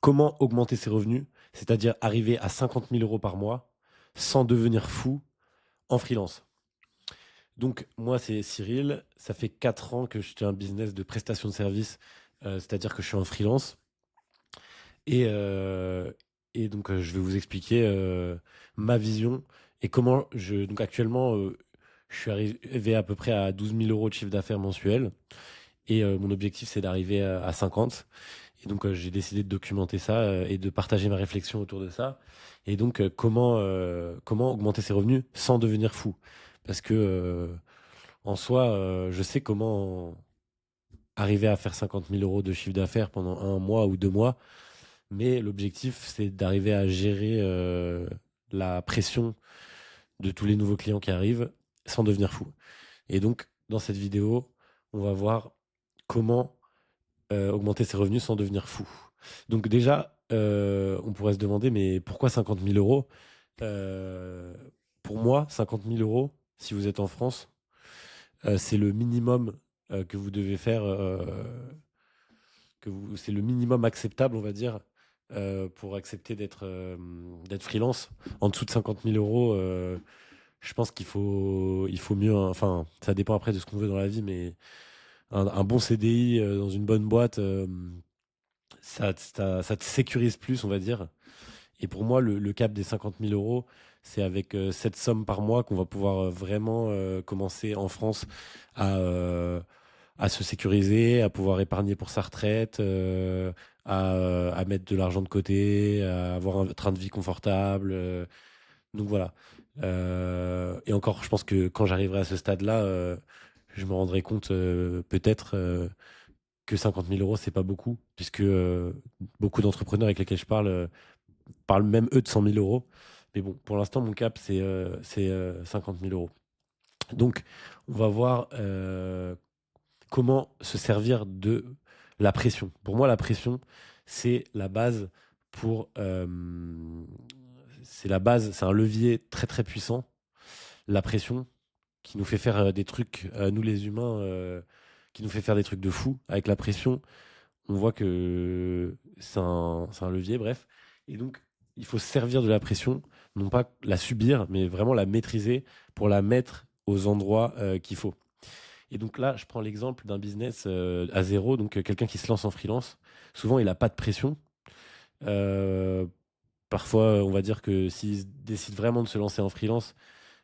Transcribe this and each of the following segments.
Comment augmenter ses revenus, c'est-à-dire arriver à 50 000 euros par mois sans devenir fou en freelance. Donc, moi, c'est Cyril. Ça fait 4 ans que je tiens un business de prestation de services, c'est-à-dire que je suis en freelance. Et, euh, et donc, je vais vous expliquer ma vision et comment je. Donc, actuellement, je suis arrivé à peu près à 12 000 euros de chiffre d'affaires mensuel. Et mon objectif, c'est d'arriver à 50. Et donc, j'ai décidé de documenter ça et de partager ma réflexion autour de ça. Et donc, comment augmenter ses revenus sans devenir fou. Parce que, en soi, je sais comment arriver à faire 50 000 euros de chiffre d'affaires pendant un mois ou 2 mois. Mais l'objectif, c'est d'arriver à gérer la pression de tous les nouveaux clients qui arrivent sans devenir fou. Et donc, dans cette vidéo, on va voir comment augmenter ses revenus sans devenir fou. Donc déjà, on pourrait se demander, mais pourquoi 50 000 euros? Euh, pour moi, 50 000 euros, si vous êtes en France, c'est le minimum que vous devez faire, c'est le minimum acceptable, on va dire, pour accepter d'être freelance. En dessous de 50 000 euros, je pense il faut mieux, hein. Enfin, ça dépend après de ce qu'on veut dans la vie, mais un bon CDI dans une bonne boîte, ça te sécurise plus, on va dire. Et pour moi, le cap des 50 000 euros, c'est avec cette somme par mois qu'on va pouvoir vraiment commencer en France à, euh, à se sécuriser, à pouvoir épargner pour sa retraite, à mettre de l'argent de côté, à avoir un train de vie confortable. Donc voilà. Et encore, je pense que quand j'arriverai à ce stade-là, je me rendrai compte peut-être que 50 000 euros, c'est pas beaucoup, puisque beaucoup d'entrepreneurs avec lesquels je parlent même eux de 100 000 euros. Mais bon, pour l'instant, mon cap, c'est 50 000 euros. Donc, on va voir comment se servir de la pression. Pour moi, la pression, c'est la base pour. C'est la base, c'est un levier très très puissant. La pression qui nous fait faire des trucs, nous les humains, qui nous fait faire des trucs de fou. Avec la pression, on voit que c'est un levier, bref. Et donc, il faut se servir de la pression, non pas la subir, mais vraiment la maîtriser pour la mettre aux endroits qu'il faut. Et donc là, je prends l'exemple d'un business à zéro, donc quelqu'un qui se lance en freelance. Souvent, il n'a pas de pression. Euh, Parfois, on va dire que s'il décide vraiment de se lancer en freelance,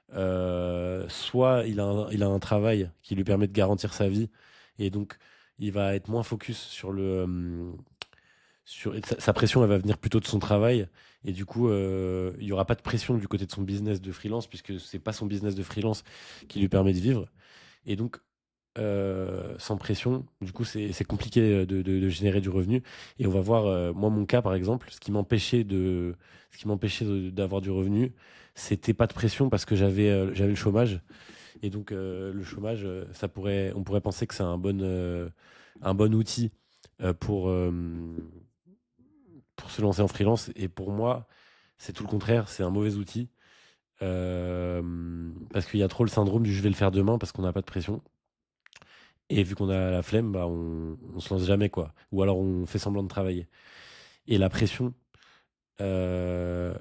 soit il a un travail qui lui permet de garantir sa vie, et donc il va être moins focus sur sa pression, elle va venir plutôt de son travail, et du coup, il y aura pas de pression du côté de son business de freelance, puisque c'est pas son business de freelance qui lui permet de vivre. Et donc, sans pression, du coup, c'est compliqué de générer du revenu. Et on va voir, moi, mon cas, par exemple, ce qui m'empêchait d'avoir du revenu, c'était pas de pression parce que j'avais le chômage. Et donc, le chômage, on pourrait penser que c'est un bon outil pour se lancer en freelance. Et pour moi, c'est tout le contraire, c'est un mauvais outil. Parce qu'il y a trop le syndrome du je vais le faire demain parce qu'on n'a pas de pression. Et vu qu'on a la flemme, bah on se lance jamais, quoi. Ou alors on fait semblant de travailler. Et la pression, euh,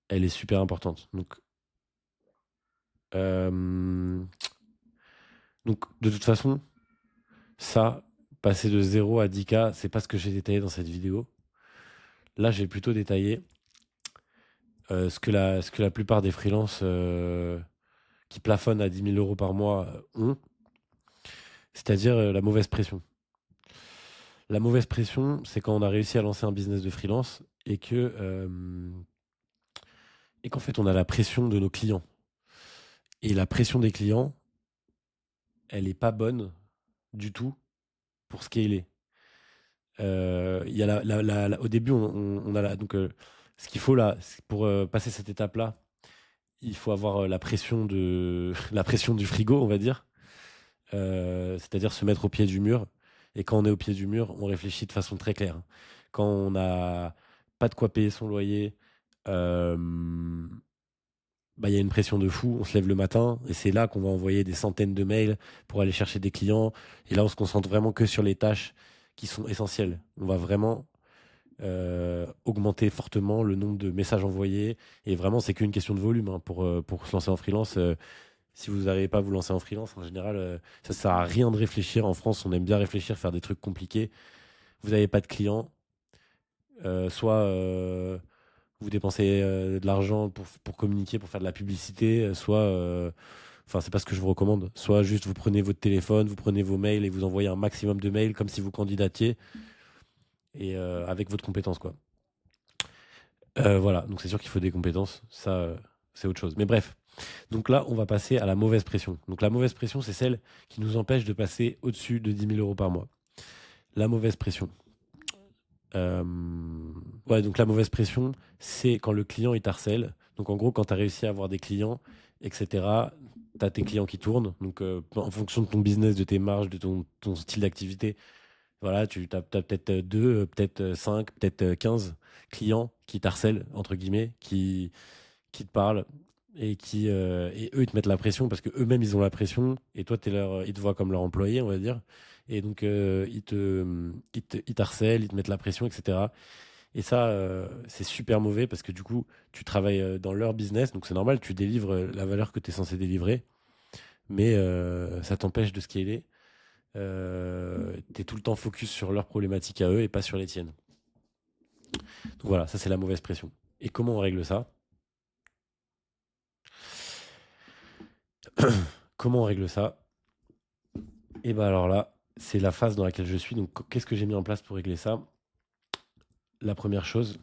elle est super importante. Euh, donc de toute façon, ça, passer de 0 à 10K, c'est pas ce que j'ai détaillé dans cette vidéo. Là, j'ai plutôt détaillé ce que la plupart des freelances qui plafonnent à 10 000 euros par mois ont, c'est-à-dire la mauvaise pression. La mauvaise pression, c'est quand on a réussi à lancer un business de freelance et qu'en fait, on a la pression de nos clients. Et la pression des clients, elle est pas bonne du tout pour scaler. Il y a au début, on a ce qu'il faut là, pour passer cette étape-là, il faut avoir la pression la pression du frigo, on va dire. C'est-à-dire se mettre au pied du mur. Et quand on est au pied du mur, on réfléchit de façon très claire. Quand on n'a pas de quoi payer son loyer, euh, bah, il y a une pression de fou. On se lève le matin et c'est là qu'on va envoyer des centaines de mails pour aller chercher des clients. Et là, on se concentre vraiment que sur les tâches qui sont essentielles. On va vraiment augmenter fortement le nombre de messages envoyés. Et vraiment, c'est qu'une question de volume hein, pour se lancer en freelance. Si vous n'arrivez pas à vous lancer en freelance, en général, ça ne sert à rien de réfléchir. En France, on aime bien réfléchir, faire des trucs compliqués. Vous n'avez pas de clients. Soit vous dépensez de l'argent pour communiquer, pour faire de la publicité, soit, enfin, c'est pas ce que je vous recommande. Soit juste vous prenez votre téléphone, vous prenez vos mails et vous envoyez un maximum de mails comme si vous candidatiez et avec votre compétence, quoi. Voilà, donc c'est sûr qu'il faut des compétences, ça, c'est autre chose. Mais bref, donc là, on va passer à la mauvaise pression. Donc la mauvaise pression, c'est celle qui nous empêche de passer au-dessus de 10 000 € par mois. La mauvaise pression. Euh, Ouais, donc la mauvaise pression, c'est quand le client il t'harcèle. Donc en gros, quand tu as réussi à avoir des clients, etc., tu as tes clients qui tournent. Donc en fonction de ton business, de tes marges, de ton style d'activité, voilà, tu as, peut-être deux, peut-être 5, peut-être 15 clients qui t'harcèlent, entre guillemets, qui te parlent et eux, ils te mettent la pression parce que eux-mêmes, ils ont la pression et toi, ils te voient comme leur employé, on va dire. Et donc, ils t'harcèlent, ils te mettent la pression, etc. Et ça, c'est super mauvais parce que du coup, tu travailles dans leur business, donc c'est normal, tu délivres la valeur que tu es censé délivrer, mais ça t'empêche de scaler. Tu es tout le temps focus sur leurs problématiques à eux et pas sur les tiennes. Donc voilà, ça c'est la mauvaise pression. Et comment on règle ça? Comment on règle ça? Et ben alors là, c'est la phase dans laquelle je suis. Donc qu'est-ce que j'ai mis en place pour régler ça? La première chose,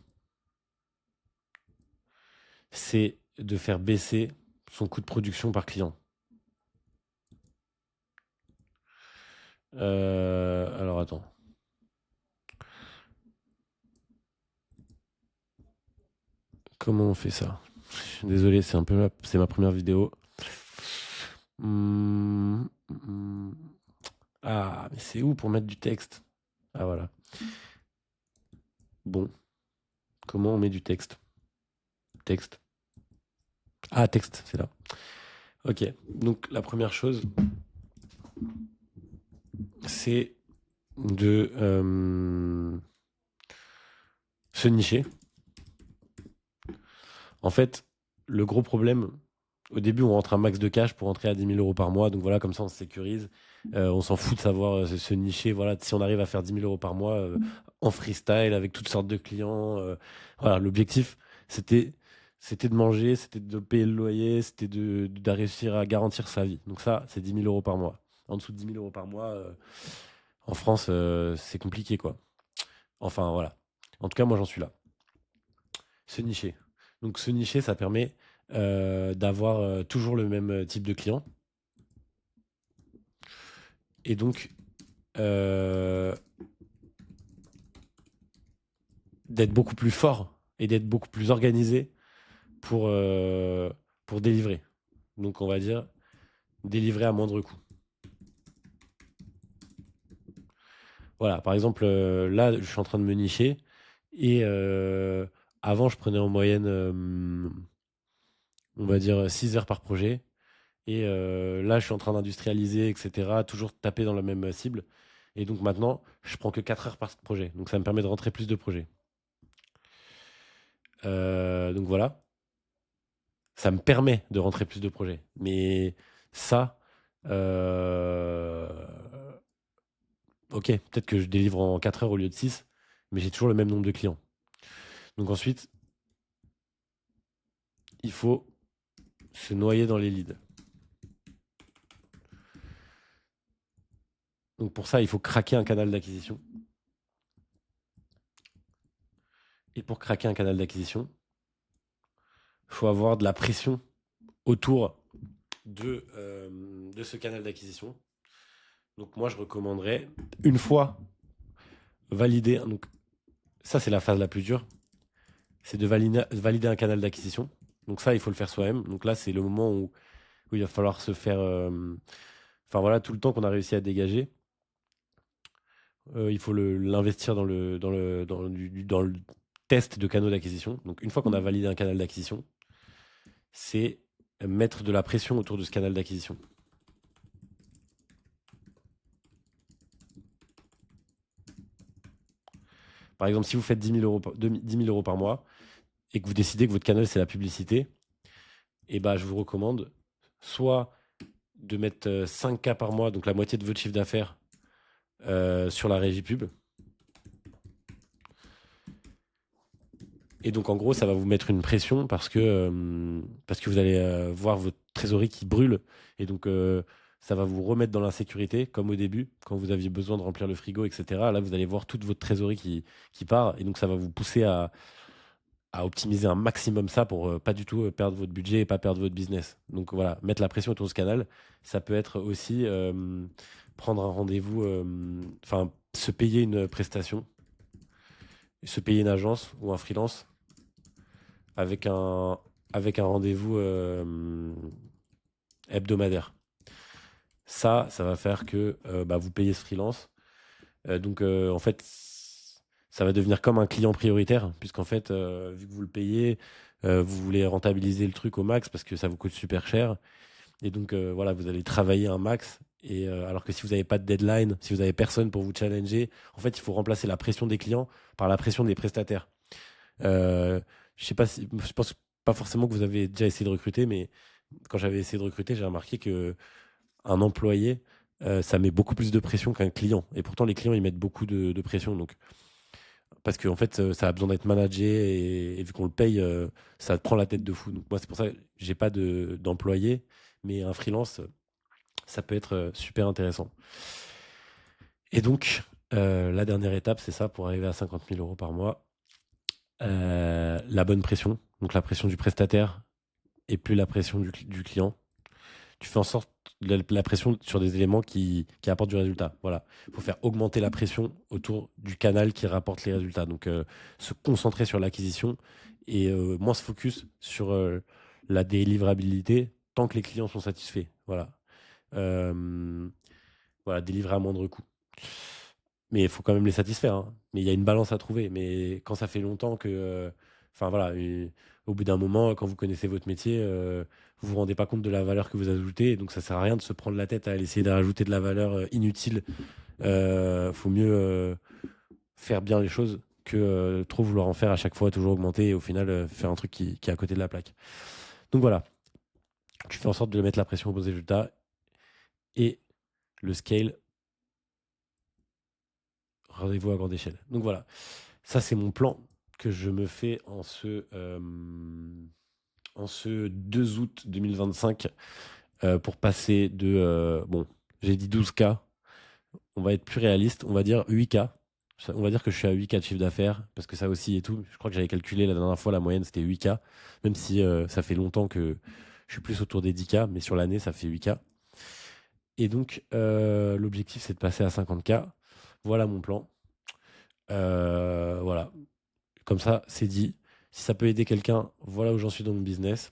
c'est de faire baisser son coût de production par client. Alors attends. Comment on fait ça? Désolé, c'est ma première vidéo. Hum, hum. Ah, mais c'est où pour mettre du texte? Ah voilà. Bon, comment on met du texte? Texte. Ah, texte, c'est là. Ok. Donc la première chose, c'est de se nicher. En fait, le gros problème, au début, on rentre un max de cash pour rentrer à 10 000 € par mois. Donc voilà, comme ça, on se sécurise. On s'en fout de savoir se nicher. Voilà, si on arrive à faire 10 000 € par mois en freestyle avec toutes sortes de clients. Voilà, l'objectif, c'était, c'était de manger, c'était de payer le loyer, c'était de réussir à garantir sa vie. Donc ça, c'est 10 000 € par mois. En dessous de 10 000 € par mois, en France, c'est compliqué, quoi. Enfin, voilà. En tout cas, moi, j'en suis là. Se nicher. Donc, se nicher, ça permet d'avoir toujours le même type de client. Et donc, euh, d'être beaucoup plus fort et d'être beaucoup plus organisé pour, euh, pour délivrer. Donc, on va dire délivrer à moindre coût. Voilà, par exemple, là, je suis en train de me nicher. Et avant, je prenais en moyenne, on va dire, 6 heures par projet. Et là, je suis en train d'industrialiser, etc. Toujours taper dans la même cible. Et donc maintenant, je prends que 4 heures par projet. Donc ça me permet de rentrer plus de projets. Donc voilà, ça me permet de rentrer plus de projets. Mais ça, euh, ok, peut-être que je délivre en 4 heures au lieu de 6, mais j'ai toujours le même nombre de clients. Donc ensuite, il faut se noyer dans les leads. Donc pour ça, il faut craquer un canal d'acquisition. Et pour craquer un canal d'acquisition, il faut avoir de la pression autour de ce canal d'acquisition. Donc moi, je recommanderais, une fois validé, donc ça c'est la phase la plus dure, c'est de valider un canal d'acquisition. Donc ça, il faut le faire soi-même. Donc là, c'est le moment où il va falloir se faire... Enfin voilà, tout le temps qu'on a réussi à dégager, il faut l'investir dans le test de canaux d'acquisition. Donc une fois qu'on a validé un canal d'acquisition, c'est mettre de la pression autour de ce canal d'acquisition. Par exemple, si vous faites 10 000 euros par mois et que vous décidez que votre canal, c'est la publicité, et bah, je vous recommande soit de mettre 5K par mois, donc la moitié de votre chiffre d'affaires, sur la régie pub. Et donc, en gros, ça va vous mettre une pression parce que vous allez voir votre trésorerie qui brûle. Et donc, ça va vous remettre dans l'insécurité, comme au début, quand vous aviez besoin de remplir le frigo, etc. Là, vous allez voir toute votre trésorerie qui part. Et donc, ça va vous pousser à optimiser un maximum ça pour pas du tout perdre votre budget et pas perdre votre business. Donc, voilà, mettre la pression autour de ce canal, ça peut être aussi prendre un rendez-vous, enfin, se payer une prestation, se payer une agence ou un freelance avec un rendez-vous hebdomadaire. Ça va faire que bah, vous payez ce freelance. Donc, en fait, ça va devenir comme un client prioritaire, puisqu'en fait, vu que vous le payez, vous voulez rentabiliser le truc au max parce que ça vous coûte super cher. Et donc, voilà, vous allez travailler un max. Et alors que si vous n'avez pas de deadline, si vous n'avez personne pour vous challenger, en fait, il faut remplacer la pression des clients par la pression des prestataires. Euh, je sais pas si, je pense pas forcément que vous avez déjà essayé de recruter, mais quand j'avais essayé de recruter, j'ai remarqué que un employé, ça met beaucoup plus de pression qu'un client. Et pourtant, les clients, ils mettent beaucoup de pression. Donc, parce qu'en fait, ça a besoin d'être managé et vu qu'on le paye, ça te prend la tête de fou. Donc, moi, c'est pour ça que j'ai pas d'employé, mais un freelance, ça peut être super intéressant. Et donc, la dernière étape, c'est ça pour arriver à 50 000 € par mois. La bonne pression, donc la pression du prestataire et plus la pression du client. Tu fais en sorte la pression sur des éléments qui apportent du résultat. Voilà. Il faut faire augmenter la pression autour du canal qui rapporte les résultats. Donc, se concentrer sur l'acquisition et moins se focus sur la délivrabilité tant que les clients sont satisfaits. Voilà. Euh, voilà, délivrer à moindre coût. Mais il faut quand même les satisfaire, hein. Mais il y a une balance à trouver. Mais quand ça fait longtemps que. Enfin voilà, au bout d'un moment, quand vous connaissez votre métier, vous vous rendez pas compte de la valeur que vous ajoutez. Donc ça sert à rien de se prendre la tête à essayer de rajouter de la valeur inutile. Faut mieux faire bien les choses que trop vouloir en faire à chaque fois, toujours augmenter et au final faire un truc qui est à côté de la plaque. Donc voilà, tu fais en sorte de mettre la pression aux bons résultats et le scale, rendez-vous à grande échelle. Donc voilà. Ça, c'est mon plan que je me fais en ce 2 août 2025 pour passer de... bon, j'ai dit 12K, on va être plus réaliste, on va dire 8K. On va dire que je suis à 8K de chiffre d'affaires, parce que ça aussi et tout. Je crois que j'avais calculé la dernière fois, la moyenne c'était 8K, même si ça fait longtemps que je suis plus autour des 10K, mais sur l'année ça fait 8K. Et donc l'objectif c'est de passer à 50K. Voilà mon plan. Voilà. Comme ça, c'est dit. Si ça peut aider quelqu'un, voilà où j'en suis dans mon business.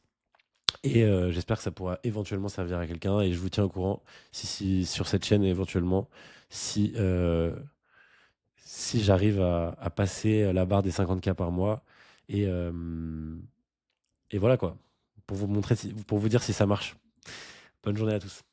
Et j'espère que ça pourra éventuellement servir à quelqu'un. Et je vous tiens au courant sur cette chaîne, éventuellement, si, si j'arrive à passer la barre des 50K par mois. Et, euh, et voilà quoi. Pour vous montrer, pour vous dire si ça marche. Bonne journée à tous.